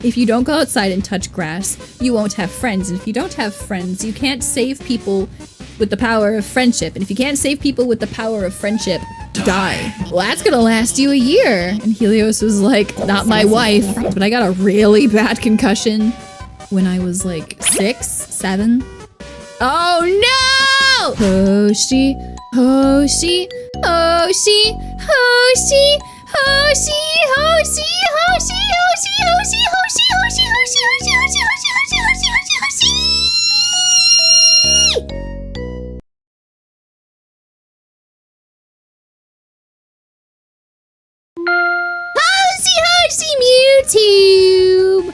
if you don't go outside and touch grass, you won't have friends. And if you don't have friends, you can't save people with the power of friendship. And if you can't save people with the power of friendship, die. Well, that's gonna last you a year. And Helios was like, not my wife, but I got a really bad concussion when I was like 6, 7. Oh no! Hoshi, Hoshi, Hoshi, Hoshi, Hoshi, Hoshi, Hoshi, Hoshi, Hoshi, Hoshi, Hoshi, Hoshi, Hoshi, Hoshi, Hoshi, Hoshi, Hoshi, Hoshi, Hoshi. YouTube!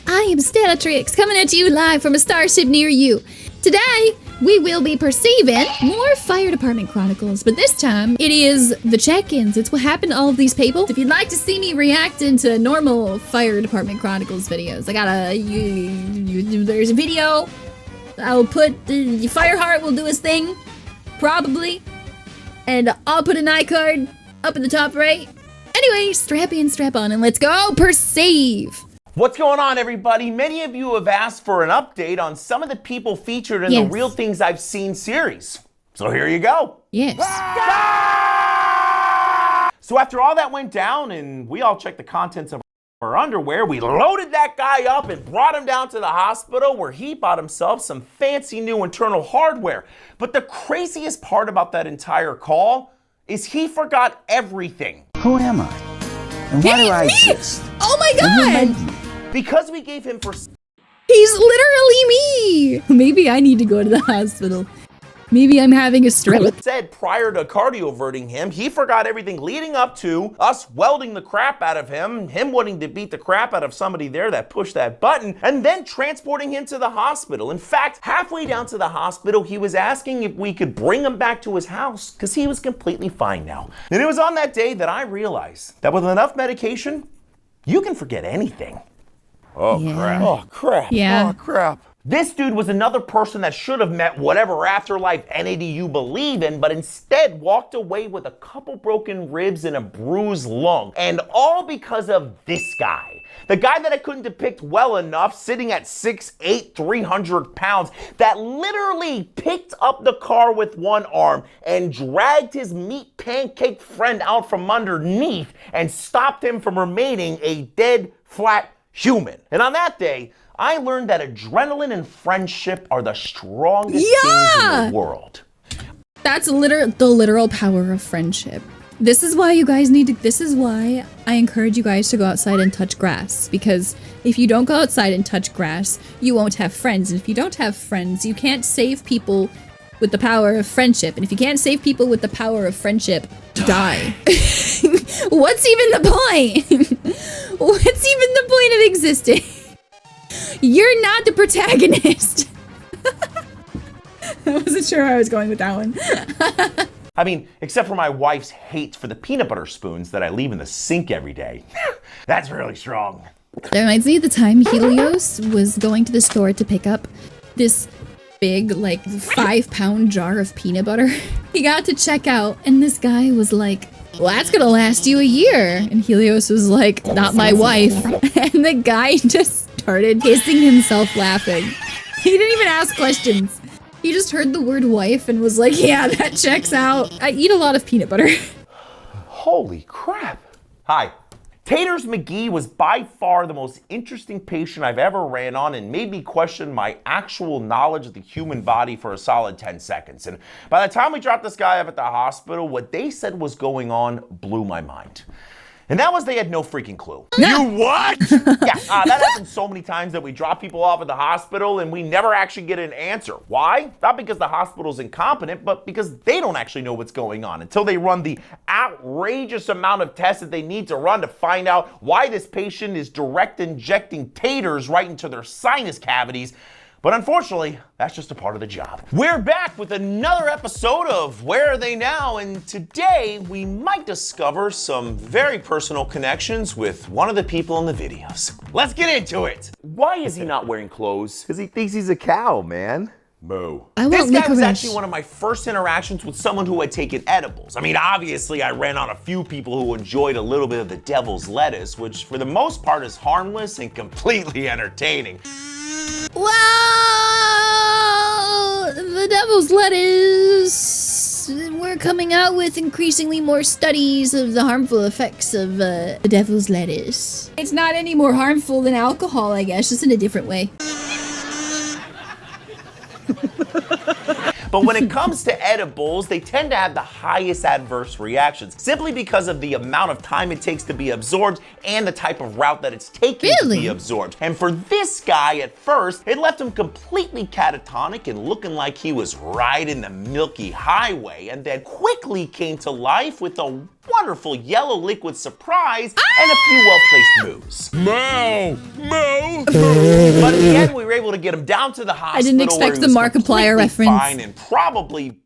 I am Stellatrix, coming at you live from a starship near you. Today, we will be perceiving more Fire Department Chronicles, but this time, it is the check-ins. It's what happened to all of these people. If you'd like to see me reacting to normal Fire Department Chronicles videos, I got there's a video. I'll put, Fireheart will do his thing, probably, and I'll put an iCard up in the top right. Anyway, strap in, strap on, and let's go perceive. What's going on, everybody? Many of you have asked for an update on some of the people featured in the Real Things I've Seen series. So here you go. Yes. Ah! So after all that went down and we all checked the contents of our underwear, we loaded that guy up and brought him down to the hospital where he bought himself some fancy new internal hardware. But the craziest part about that entire call is he forgot everything. Who am I? And why do I exist? Oh my god! Because we gave him He's literally me! Maybe I need to go to the hospital. Maybe I'm having a stroke. Said prior to cardioverting him, he forgot everything leading up to us welding the crap out of him wanting to beat the crap out of somebody there that pushed that button, and then transporting him to the hospital. In fact, halfway down to the hospital, he was asking if we could bring him back to his house because he was completely fine now. And it was on that day that I realized that with enough medication, you can forget anything. Oh, crap. Oh, crap. Yeah. Oh, crap. This dude was another person that should have met whatever afterlife entity you believe in, but instead walked away with a couple broken ribs and a bruised lung. And all because of this guy. The guy that I couldn't depict well enough, sitting at 6'8", 300 pounds, that literally picked up the car with one arm and dragged his meat pancake friend out from underneath and stopped him from remaining a dead, flat human. And on that day, I learned that adrenaline and friendship are the strongest things in the world. That's the literal power of friendship. This is why you guys need to, this is why I encourage you guys to go outside and touch grass. Because if you don't go outside and touch grass, you won't have friends. And if you don't have friends, you can't save people with the power of friendship. And if you can't save people with the power of friendship, die. What's even the point? What's even the point of existing? You're not the protagonist. I wasn't sure where I was going with that one. I mean, except for my wife's hate for the peanut butter spoons that I leave in the sink every day. That's really strong. That reminds me of the time Helios was going to the store to pick up this big, like, 5-pound jar of peanut butter. He got to check out, and this guy was like, well, that's gonna last you a year. And Helios was like, not my wife. And the guy just started hissing himself laughing. He didn't even ask questions. He just heard the word wife and was like, yeah, that checks out. I eat a lot of peanut butter. Holy crap. Hi. Taters McGee was by far the most interesting patient I've ever ran on and made me question my actual knowledge of the human body for a solid 10 seconds. And by the time we dropped this guy up at the hospital, what they said was going on blew my mind. And that was they had no freaking clue. You what? That happens so many times that we drop people off at the hospital and we never actually get an answer. Why? Not because the hospital's incompetent, but because they don't actually know what's going on until they run the outrageous amount of tests that they need to run to find out why this patient is direct injecting taters right into their sinus cavities. But unfortunately, that's just a part of the job. We're back with another episode of Where Are They Now? And today we might discover some very personal connections with one of the people in the videos. Let's get into it. Why is he not wearing clothes? Because he thinks he's a cow, man. Moo. I want This guy was licorice. actually one of my first interactions with someone who had taken edibles. I mean, obviously I ran on a few people who enjoyed a little bit of the devil's lettuce, which for the most part is harmless and completely entertaining. Wow! The devil's lettuce. We're coming out with increasingly more studies of the harmful effects of the devil's lettuce. It's not any more harmful than alcohol, I guess, just in a different way. But when it comes to edibles, they tend to have the highest adverse reactions, simply because of the amount of time it takes to be absorbed and the type of route that it's taken to be absorbed. And for this guy, at first, it left him completely catatonic and looking like he was riding the Milky Highway, and then quickly came to life with a wonderful yellow liquid surprise and a few well-placed moos. Moo! Moo! But in the end, we were able to get him down to the hospital. I didn't expect the Markiplier reference. Fine, and probably,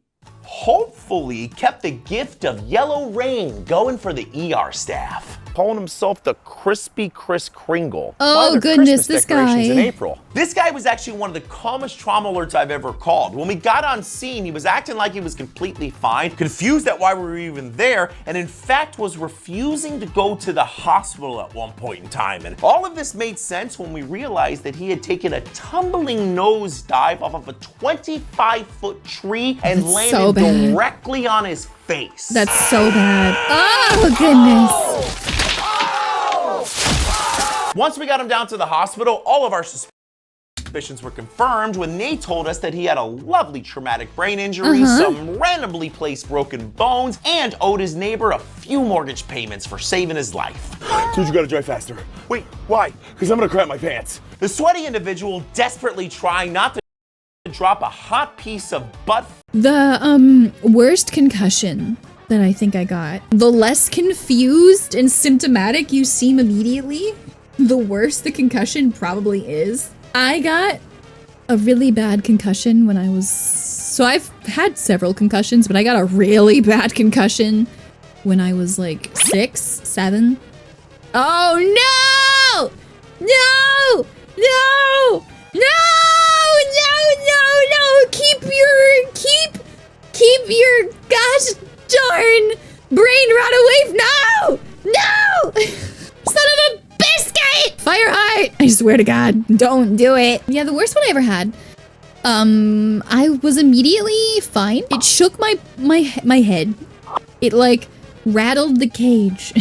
hopefully, kept the gift of yellow rain going for the ER staff. Calling himself the Crispy Chris Kringle. Oh goodness, this guy. In April. This guy was actually one of the calmest trauma alerts I've ever called. When we got on scene, he was acting like he was completely fine, confused at why we were even there, and in fact was refusing to go to the hospital at one point in time. And all of this made sense when we realized that he had taken a tumbling nosedive off of a 25-foot tree and landed directly on his face. That's so bad. Oh goodness. Once we got him down to the hospital, all of our suspicions were confirmed when they told us that he had a lovely traumatic brain injury, some randomly placed broken bones, and owed his neighbor a few mortgage payments for saving his life. Dude, you gotta drive faster. Wait, why? Because I'm gonna crap my pants. The sweaty individual desperately trying not to drop a hot piece of butt. The worst concussion that I think I got. The less confused and symptomatic you seem immediately, the worse the concussion probably is. I got a really bad concussion when I was... So I've had several concussions, but I got a really bad concussion when I was like 6, 7. Oh no! No! No! No! No! Keep your gosh darn brain rot away. No! No! Son of a biscuit! Fire heart! I swear to God, don't do it. Yeah, the worst one I ever had. I was immediately fine. It shook my head. It like rattled the cage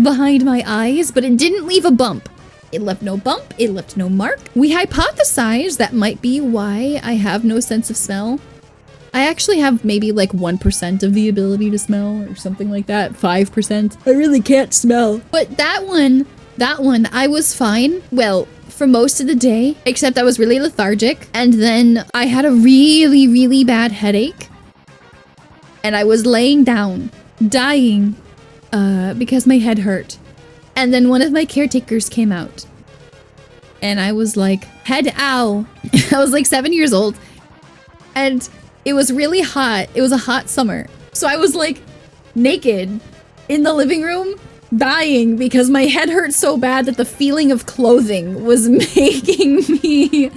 behind my eyes, but it didn't leave a bump. It left no bump, it left no mark. We hypothesized that might be why I have no sense of smell. I actually have maybe like 1% of the ability to smell or something like that, 5%. I really can't smell. But that one, I was fine. Well, for most of the day, except I was really lethargic. And then I had a really, really bad headache. And I was laying down, dying, because my head hurt. And then one of my caretakers came out. And I was like, head ow. I was like 7 years old. And it was really hot. It was a hot summer. So I was like naked in the living room, dying because my head hurt so bad that the feeling of clothing was making me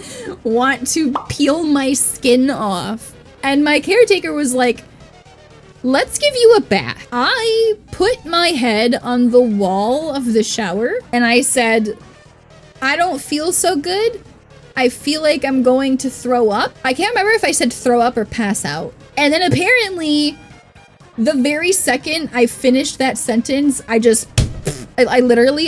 want to peel my skin off. And my caretaker was like, let's give you a bath. I put my head on the wall of the shower and I said, I don't feel so good. I feel like I'm going to throw up. I can't remember if I said throw up or pass out. And then apparently, the very second I finished that sentence, I literally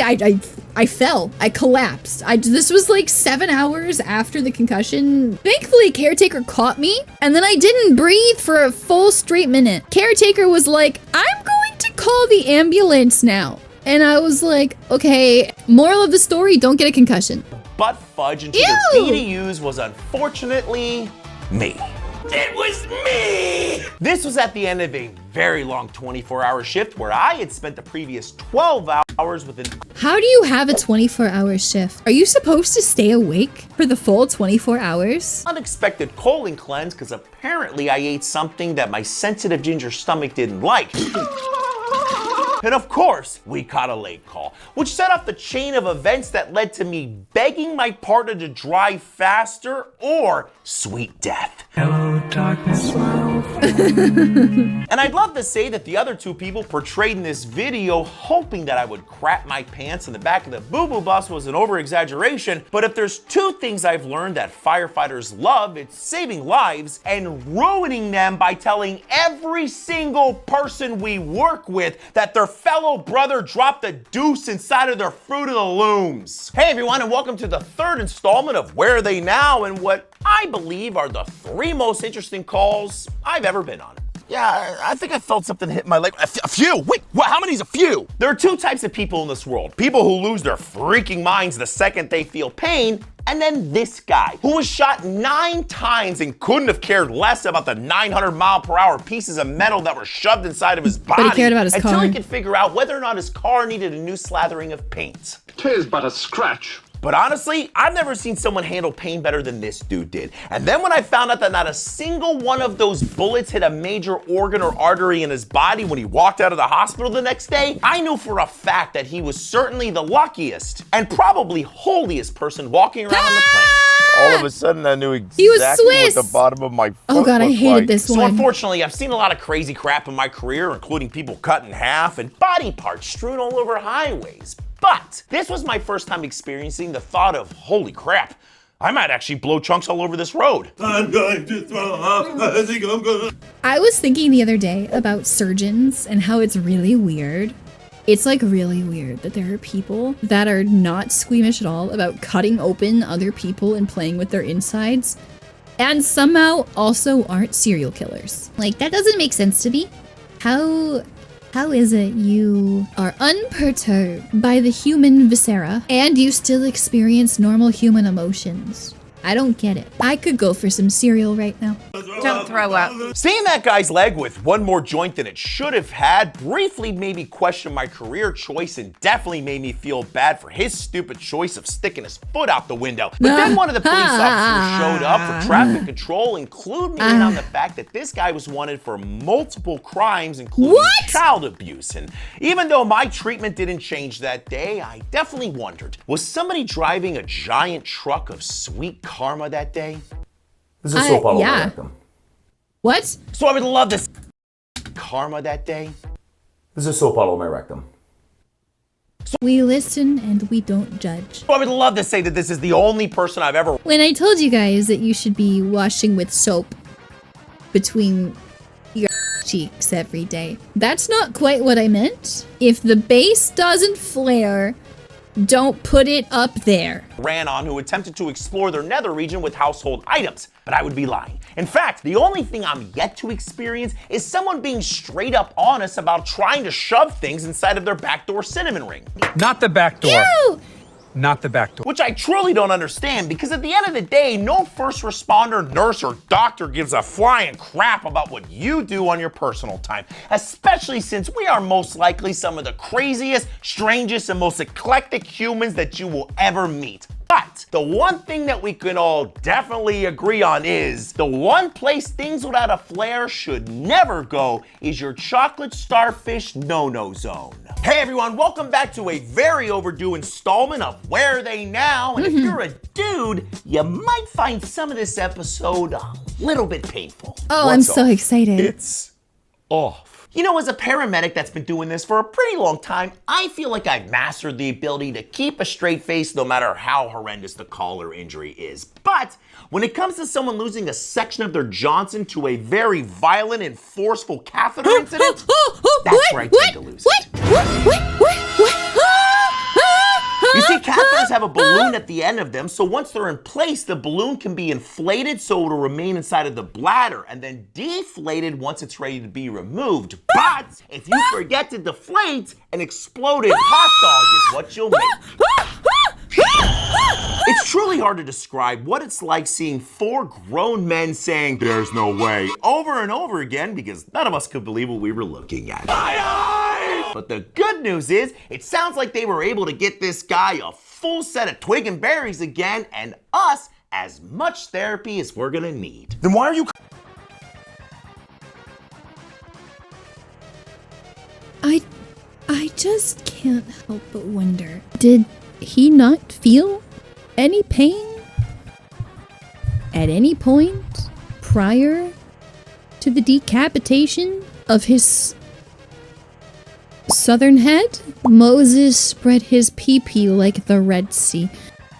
fell. I collapsed. This was like 7 hours after the concussion. Thankfully, caretaker caught me, and then I didn't breathe for a full straight minute. Caretaker was like, I'm going to call the ambulance now. And I was like, okay, moral of the story, don't get a concussion. Butt fudge into the BDUs was unfortunately me. It was me! This was at the end of a very long 24-hour shift where I had spent the previous 12 hours with an... How do you have a 24-hour shift? Are you supposed to stay awake for the full 24 hours? Unexpected colon cleanse because apparently I ate something that my sensitive ginger stomach didn't like. And of course, we caught a late call, which set off the chain of events that led to me begging my partner to drive faster or sweet death. Hello, darkness, my And I'd love to say that the other two people portrayed in this video hoping that I would crap my pants in the back of the boo-boo bus was an over-exaggeration, but if there's two things I've learned that firefighters love, it's saving lives and ruining them by telling every single person we work with that their fellow brother dropped a deuce inside of their Fruit of the Looms. Hey everyone, and welcome to the third installment of Where Are They Now, and what I believe are the three most interesting calls I've ever been on. Yeah, I think I felt something hit my leg. A few? Wait, how many's a few? There are two types of people in this world. People who lose their freaking minds the second they feel pain, and then this guy, who was shot 9 times and couldn't have cared less about the 900-mile-per-hour pieces of metal that were shoved inside of his body. But he cared about his until car. he could figure out whether or not his car needed a new slathering of paint. 'Tis but a scratch. But honestly, I've never seen someone handle pain better than this dude did. And then when I found out that not a single one of those bullets hit a major organ or artery in his body when he walked out of the hospital the next day, I knew for a fact that he was certainly the luckiest and probably holiest person walking around on the planet. All of a sudden, I knew He was exactly what Swiss. the bottom of my foot Oh god, I looked hated like. this So one. unfortunately, I've seen a lot of crazy crap in my career, including people cut in half and body parts strewn all over highways. But this was my first time experiencing the thought of, holy crap, I might actually blow chunks all over this road. I'm going to throw up. I think I'm gonna. I was thinking the other day about surgeons and how it's really weird. It's like really weird that there are people that are not squeamish at all about cutting open other people and playing with their insides, and somehow also aren't serial killers. Like, that doesn't make sense to me. How is it you are unperturbed by the human viscera and you still experience normal human emotions? I don't get it. I could go for some cereal right now. Don't throw up. Seeing that guy's leg with one more joint than it should have had briefly made me question my career choice and definitely made me feel bad for his stupid choice of sticking his foot out the window. But then one of the police officers showed up for traffic control and clued me in on the fact that this guy was wanted for multiple crimes, including child abuse. And even though my treatment didn't change that day, I definitely wondered, was somebody driving a giant truck of sweet karma that day? This is so follow yeah. my rectum. What? So I would love this karma that day. This is so follow my rectum. We listen and we don't judge. So I would love to say that this is the only person I've ever When I told you guys that you should be washing with soap between your cheeks every day, that's not quite what I meant. If the base doesn't flare, don't put it up there. ran on who attempted to explore their nether region with household items, but I would be lying. In fact, the only thing I'm yet to experience is someone being straight up honest about trying to shove things inside of their backdoor cinnamon ring. Not the back door. Ew! Not the back door. Which I truly don't understand, because at the end of the day, no first responder, nurse, or doctor gives a flying crap about what you do on your personal time, especially since we are most likely some of the craziest, strangest, and most eclectic humans that you will ever meet. But the one thing that we can all definitely agree on is the one place things without a flare should never go is your chocolate starfish no-no zone. Hey everyone, welcome back to a very overdue installment of Where Are They Now? And if you're a dude, you might find some of this episode a little bit painful. Oh, I'm so excited. It's off. You know, as a paramedic that's been doing this for a pretty long time, I feel like I've mastered the ability to keep a straight face no matter how horrendous the call or injury is. But when it comes to someone losing a section of their Johnson to a very violent and forceful catheter incident, that's where I tend to lose it. You see, catheters have a balloon at the end of them, so once they're in place, the balloon can be inflated so it'll remain inside of the bladder, and then deflated once it's ready to be removed. But if you forget to deflate, an exploded hot dog is what you'll make. It's truly hard to describe what it's like seeing 4 grown men saying, "There's no way," over and over again, because none of us could believe what we were looking at. But the good news is, it sounds like they were able to get this guy a full set of twig and berries again, and us as much therapy as we're gonna need. Then why are you? I just can't help but wonder, did he not feel any pain at any point prior to the decapitation of his southern head? Moses spread his pee-pee like the Red Sea.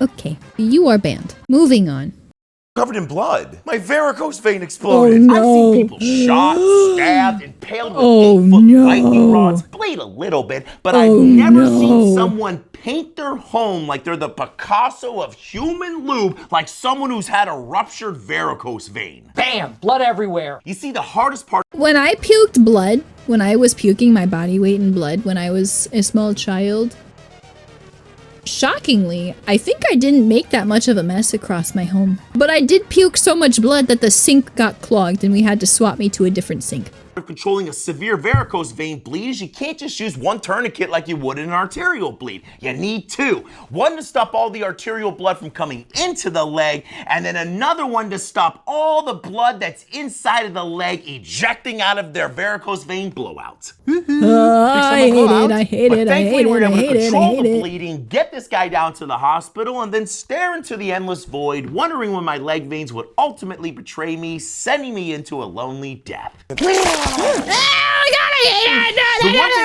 Okay, you are banned. Moving on. Covered in blood. My varicose vein exploded. Oh, no. I've seen people shot, stabbed, impaled with 8-foot lightning rods, bleed a little bit, but I've never seen someone paint their home like they're the Picasso of human lube, like someone who's had a ruptured varicose vein. Bam! Blood everywhere. You see, the hardest part. When I puked blood, when I was puking my body weight in blood when I was a small child, shockingly, I think I didn't make that much of a mess across my home. But I did puke so much blood that the sink got clogged and we had to swap me to a different sink. Of controlling a severe varicose vein bleed is you can't just use one tourniquet like you would in an arterial bleed. You need two. One to stop all the arterial blood from coming into the leg, and then another one to stop all the blood that's inside of the leg ejecting out of their varicose vein blowout. I hate it. Thankfully, we were able to control the bleeding, get this guy down to the hospital, and then stare into the endless void, wondering when my leg veins would ultimately betray me, sending me into a lonely death. The one thing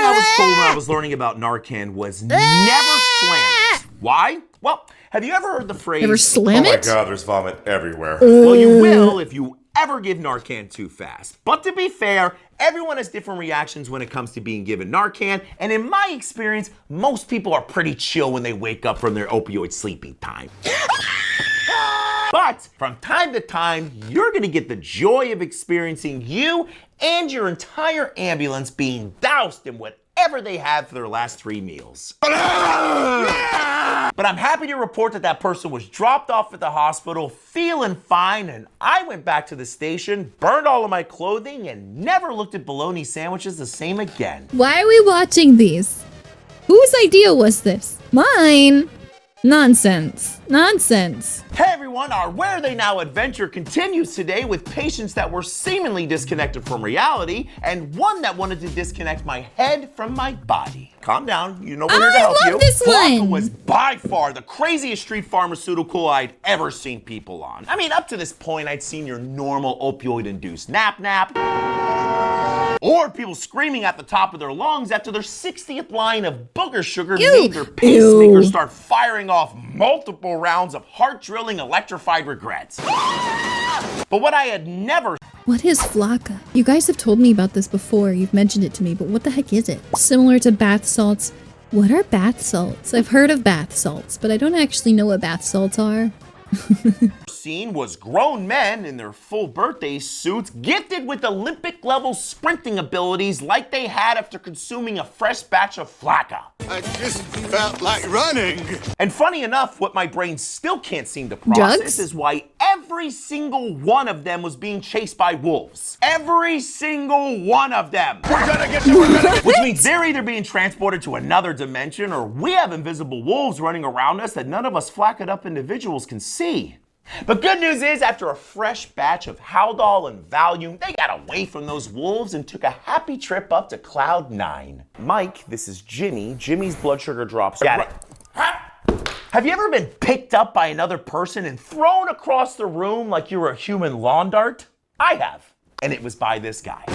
I was told when I was learning about Narcan was never slam it. Why? Well, have you ever heard the phrase, Ever slam Oh my it? God, there's vomit everywhere. well, you will if you ever give Narcan too fast. But to be fair, everyone has different reactions when it comes to being given Narcan, and in my experience, most people are pretty chill when they wake up from their opioid sleeping time. But from time to time, you're gonna get the joy of experiencing you and your entire ambulance being doused in whatever they had for their last 3 meals. But I'm happy to report that that person was dropped off at the hospital feeling fine, and I went back to the station, burned all of my clothing, and never looked at bologna sandwiches the same again. Why are we watching these? Whose idea was this? Mine. Nonsense. Nonsense. Hey everyone, our Where Are They Now adventure continues today with patients that were seemingly disconnected from reality and one that wanted to disconnect my head from my body. Calm down, you know we're here to help you. I love this Blanca one. was by far the craziest street pharmaceutical I'd ever seen people on. I mean, up to this point, I'd seen your normal opioid-induced nap-nap, or people screaming at the top of their lungs after their 60th line of booger sugar made their pacemaker start firing off multiple rounds of heart-drilling electrified regrets. But what I had never... What is Flocka? You guys have told me about this before. You've mentioned it to me, but what the heck is it? Similar to bath salts. What are bath salts? I've heard of bath salts, but I don't actually know what bath salts are. seen was grown men in their full birthday suits gifted with Olympic level sprinting abilities like they had after consuming a fresh batch of flakka. I just felt like running. And funny enough, what my brain still can't seem to process Drugs? is why every single one of them was being chased by wolves. Every single one of them. We're gonna get you, we're gonna get Which means they're either being transported to another dimension or we have invisible wolves running around us that none of us flakkered up individuals can see. But good news is, after a fresh batch of Haldol and Valium, they got away from those wolves and took a happy trip up to Cloud 9. Mike, this is Jimmy. Jimmy's blood sugar drops. Got it. Have you ever been picked up by another person and thrown across the room like you were a human lawn dart? I have, and it was by this guy.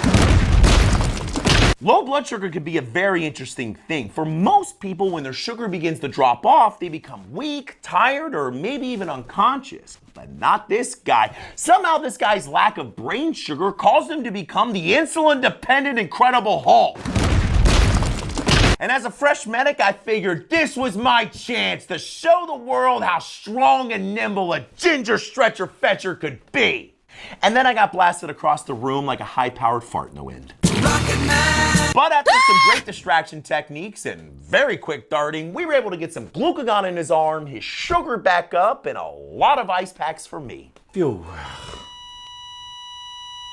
Low blood sugar can be a very interesting thing. For most people, when their sugar begins to drop off, they become weak, tired, or maybe even unconscious. But not this guy. Somehow this guy's lack of brain sugar caused him to become the insulin-dependent Incredible Hulk. And as a fresh medic, I figured this was my chance to show the world how strong and nimble a ginger stretcher fetcher could be. And then I got blasted across the room like a high-powered fart in the wind. But after some great distraction techniques and very quick darting, we were able to get some glucagon in his arm, his sugar back up, and a lot of ice packs for me. Phew.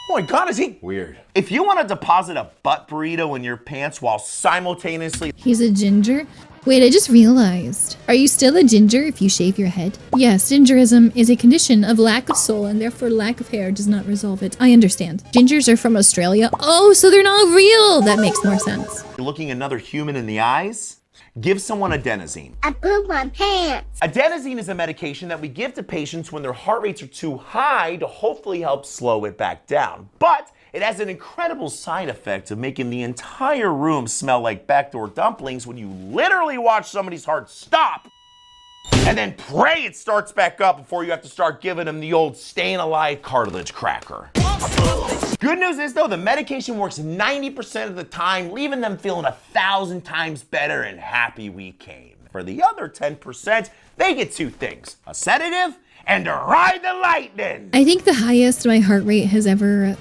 Oh my God, is he Weird. If you want to deposit a butt burrito in your pants while simultaneously He's a ginger? Wait, I just realized. Are you still a ginger if you shave your head? Yes, gingerism is a condition of lack of soul and therefore lack of hair does not resolve it. I understand. Gingers are from Australia. Oh, so they're not real. That makes more sense. looking another human in the eyes, give someone adenosine. I pooped my pants. Adenosine is a medication that we give to patients when their heart rates are too high to hopefully help slow it back down. But it has an incredible side effect of making the entire room smell like backdoor dumplings when you literally watch somebody's heart stop and then pray it starts back up before you have to start giving them the old staying alive cartilage cracker. Good news is though, the medication works 90% of the time, leaving them feeling 1,000 times better and happy we came. For the other 10%, they get two things, a and to ride the lightning. I think the highest my heart rate has ever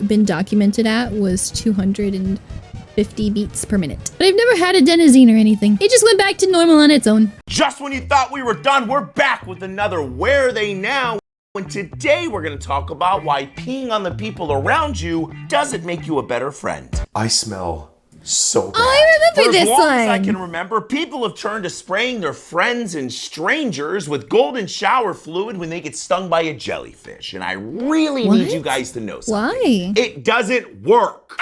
been documented at was 250 beats per minute. But I've never had adenosine or anything. It just went back to normal on its own. Just when you thought we were done, we're back with another Where Are They Now? And today we're gonna talk about why peeing on the people around you doesn't make you a better friend. I smell so bad. Oh, I remember this For as long as I one. can remember, people have turned to spraying their friends and strangers with golden shower fluid when they get stung by a jellyfish. And I really need you guys to know something. Why? It doesn't work.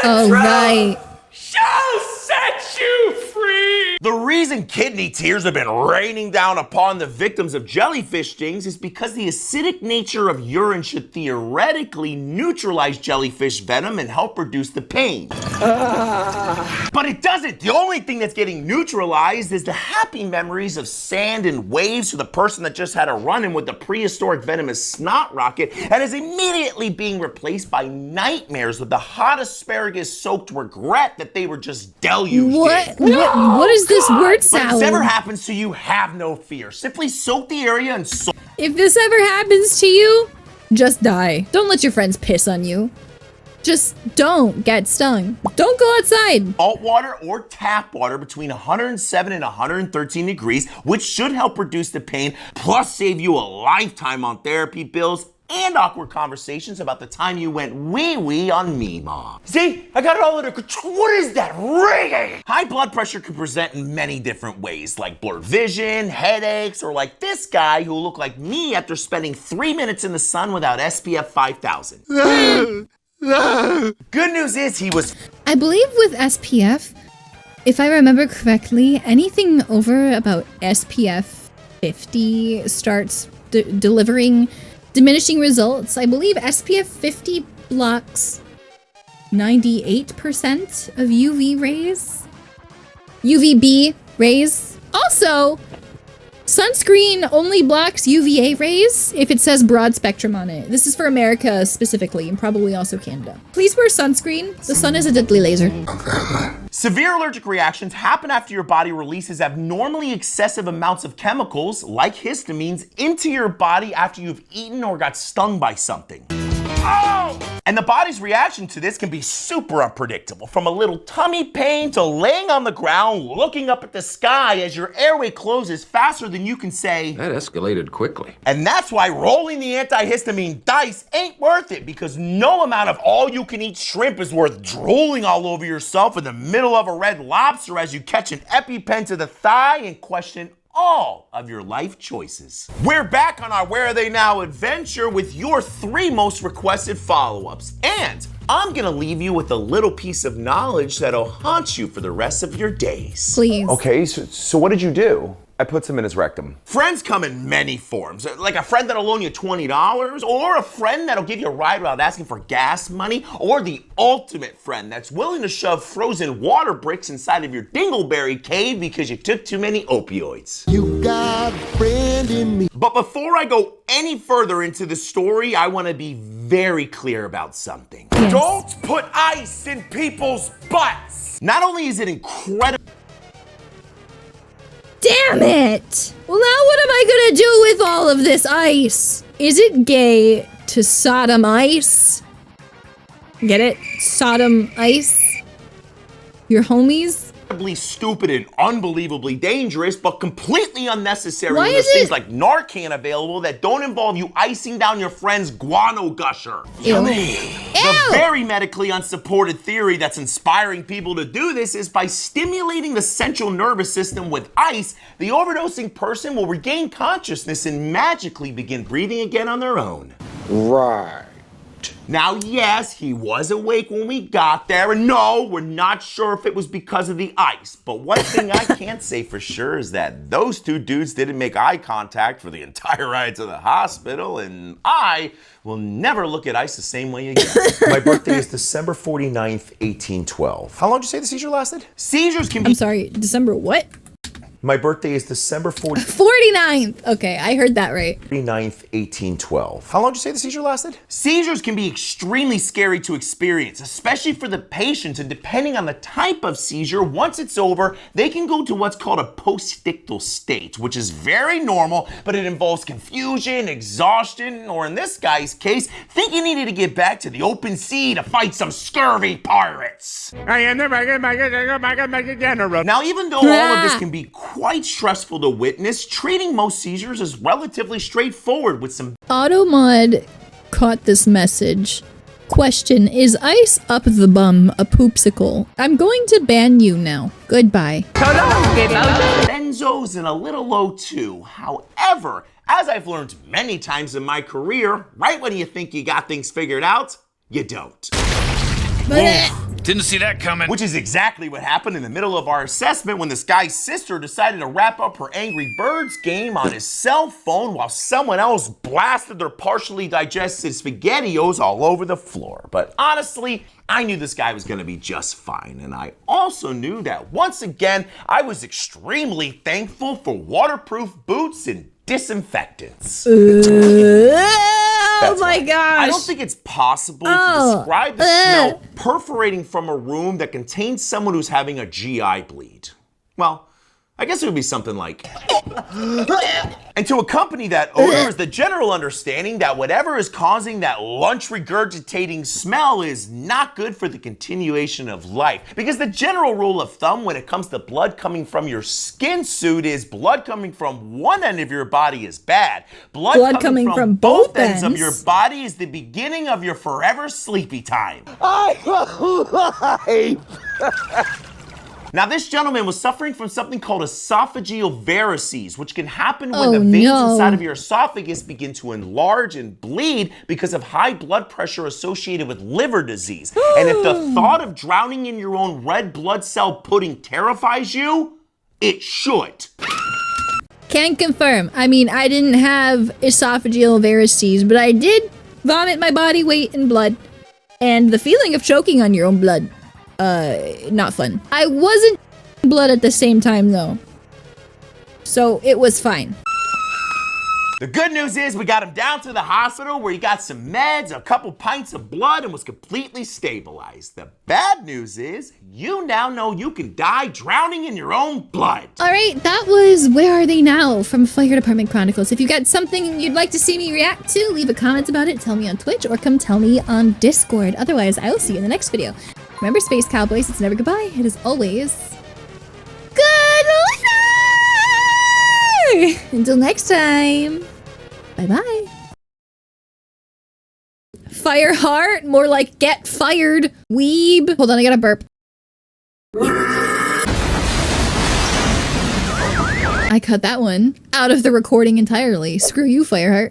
Oh, right. Shall set you free. The reason kidney tears have been raining down upon the victims of jellyfish stings is because the acidic nature of urine should theoretically neutralize jellyfish venom and help reduce the pain. But it doesn't. The only thing that's getting neutralized is the happy memories of sand and waves for the person that just had a run-in with the prehistoric venomous snot rocket and is immediately being replaced by nightmares with the hot asparagus-soaked regret that they were just deluged in. What is this word But if salad? this ever happens to you, have no fear. Simply soak the area in salt. If this ever happens to you, just die. Don't let your friends piss on you. Just don't get stung. Don't go outside. Salt water or tap water between 107 and 113 degrees, which should help reduce the pain, plus save you a lifetime on therapy bills and awkward conversations about the time you went wee-wee on me, Mom. See, I got it all under control. What is that ringing? High blood pressure can present in many different ways, like blurred vision, headaches, or like this guy who looked like me after spending 3 minutes in the sun without SPF 5000. Good news is he was I believe with SPF, if I remember correctly, anything over about SPF 50 starts delivering diminishing results. I believe SPF 50 blocks 98% of UV rays. UVB rays. Also, sunscreen only blocks UVA rays if it says broad spectrum on it. This is for America specifically, and probably also Canada. Please wear sunscreen. The sun is a deadly laser. Severe allergic reactions happen after your body releases abnormally excessive amounts of chemicals, like histamines, into your body after you've eaten or got stung by something. Oh! And the body's reaction to this can be super unpredictable, from a little tummy pain to laying on the ground looking up at the sky as your airway closes faster than you can say. That escalated quickly. And that's why rolling the antihistamine dice ain't worth it, because no amount of all-you-can-eat shrimp is worth drooling all over yourself in the middle of a Red Lobster as you catch an EpiPen to the thigh and question all of your life choices. We're back on our Where Are They Now adventure with your 3 most requested follow-ups. And I'm gonna leave you with a little piece of knowledge that'll haunt you for the rest of your days. Please. Okay, so what did you do? I put some in his rectum. Friends come in many forms, like a friend that'll loan you $20, or a friend that'll give you a ride without asking for gas money, or the ultimate friend that's willing to shove frozen water bricks inside of your dingleberry cave because you took too many opioids. You got a friend in me. But before I go any further into the story, I want to be very clear about something. Yes. Don't put ice in people's butts! Not only is it incredible, Damn it! Well, now what am I gonna do with all of this ice? Is it gay to Sodom ice? Get it? Sodom ice? Your homies? stupid and unbelievably dangerous, but completely unnecessary Why when is there's things it- like Narcan available that don't involve you icing down your friend's guano gusher. Yummy. The very medically unsupported theory that's inspiring people to do this is by stimulating the central nervous system with ice, the overdosing person will regain consciousness and magically begin breathing again on their own. Right. Now, yes, he was awake when we got there, and no, we're not sure if it was because of the ice. But one thing I can't say for sure is that those two dudes didn't make eye contact for the entire ride to the hospital, and I will never look at ice the same way again. My birthday is December 49th, 1812. How long did you say the seizure lasted? Seizures can be... I'm sorry, December what? My birthday is December 49th. Okay, I heard that right. 49th, 1812. How long did you say the seizure lasted? Seizures can be extremely scary to experience, especially for the patients, and depending on the type of seizure, once it's over, they can go to what's called a postictal state, which is very normal, but it involves confusion, exhaustion, or in this guy's case, thinking he needed to get back to the open sea to fight some scurvy pirates. Now, even though all of this can be quite stressful to witness, treating most seizures is relatively straightforward with some Automod caught this message. Question, is ice up the bum a poopsicle? I'm going to ban you now. Goodbye. benzos and a little O2. However, as I've learned many times in my career, right when you think you got things figured out, you don't. Didn't see that coming. Which is exactly what happened in the middle of our assessment when this guy's sister decided to wrap up her Angry Birds game on his cell phone while someone else blasted their partially digested SpaghettiOs all over the floor. But honestly, I knew this guy was gonna be just fine. And I also knew that once again, I was extremely thankful for waterproof boots and disinfectants. Oh my gosh. I don't think it's possible to describe the smell perforating from a room that contains someone who's having a GI bleed. Well, I guess it would be something like... And to accompany that odor is the general understanding that whatever is causing that lunch regurgitating smell is not good for the continuation of life. Because the general rule of thumb when it comes to blood coming from your skin suit is blood coming from one end of your body is bad. Blood coming from both ends of your body is the beginning of your forever sleepy time. Now, this gentleman was suffering from something called esophageal varices, which can happen when the veins inside of your esophagus begin to enlarge and bleed because of high blood pressure associated with liver disease. And if the thought of drowning in your own red blood cell pudding terrifies you, it should. Can confirm. I mean, I didn't have esophageal varices, but I did vomit my body weight in blood. And the feeling of choking on your own blood. Not fun. I wasn't blood at the same time though. So it was fine. The good news is we got him down to the hospital where he got some meds, a couple pints of blood, and was completely stabilized. The bad news is you now know you can die drowning in your own blood. All right, that was Where Are They Now from Fire Department Chronicles. If you got something you'd like to see me react to, leave a comment about it, tell me on Twitch, or come tell me on Discord. Otherwise, I will see you in the next video. Remember, Space Cowboys, it's never goodbye. It is always good luck! Until next time. Bye-bye. Fire heart? More like get fired, weeb. Hold on, I gotta burp. I cut that one out of the recording entirely. Screw you, Fireheart.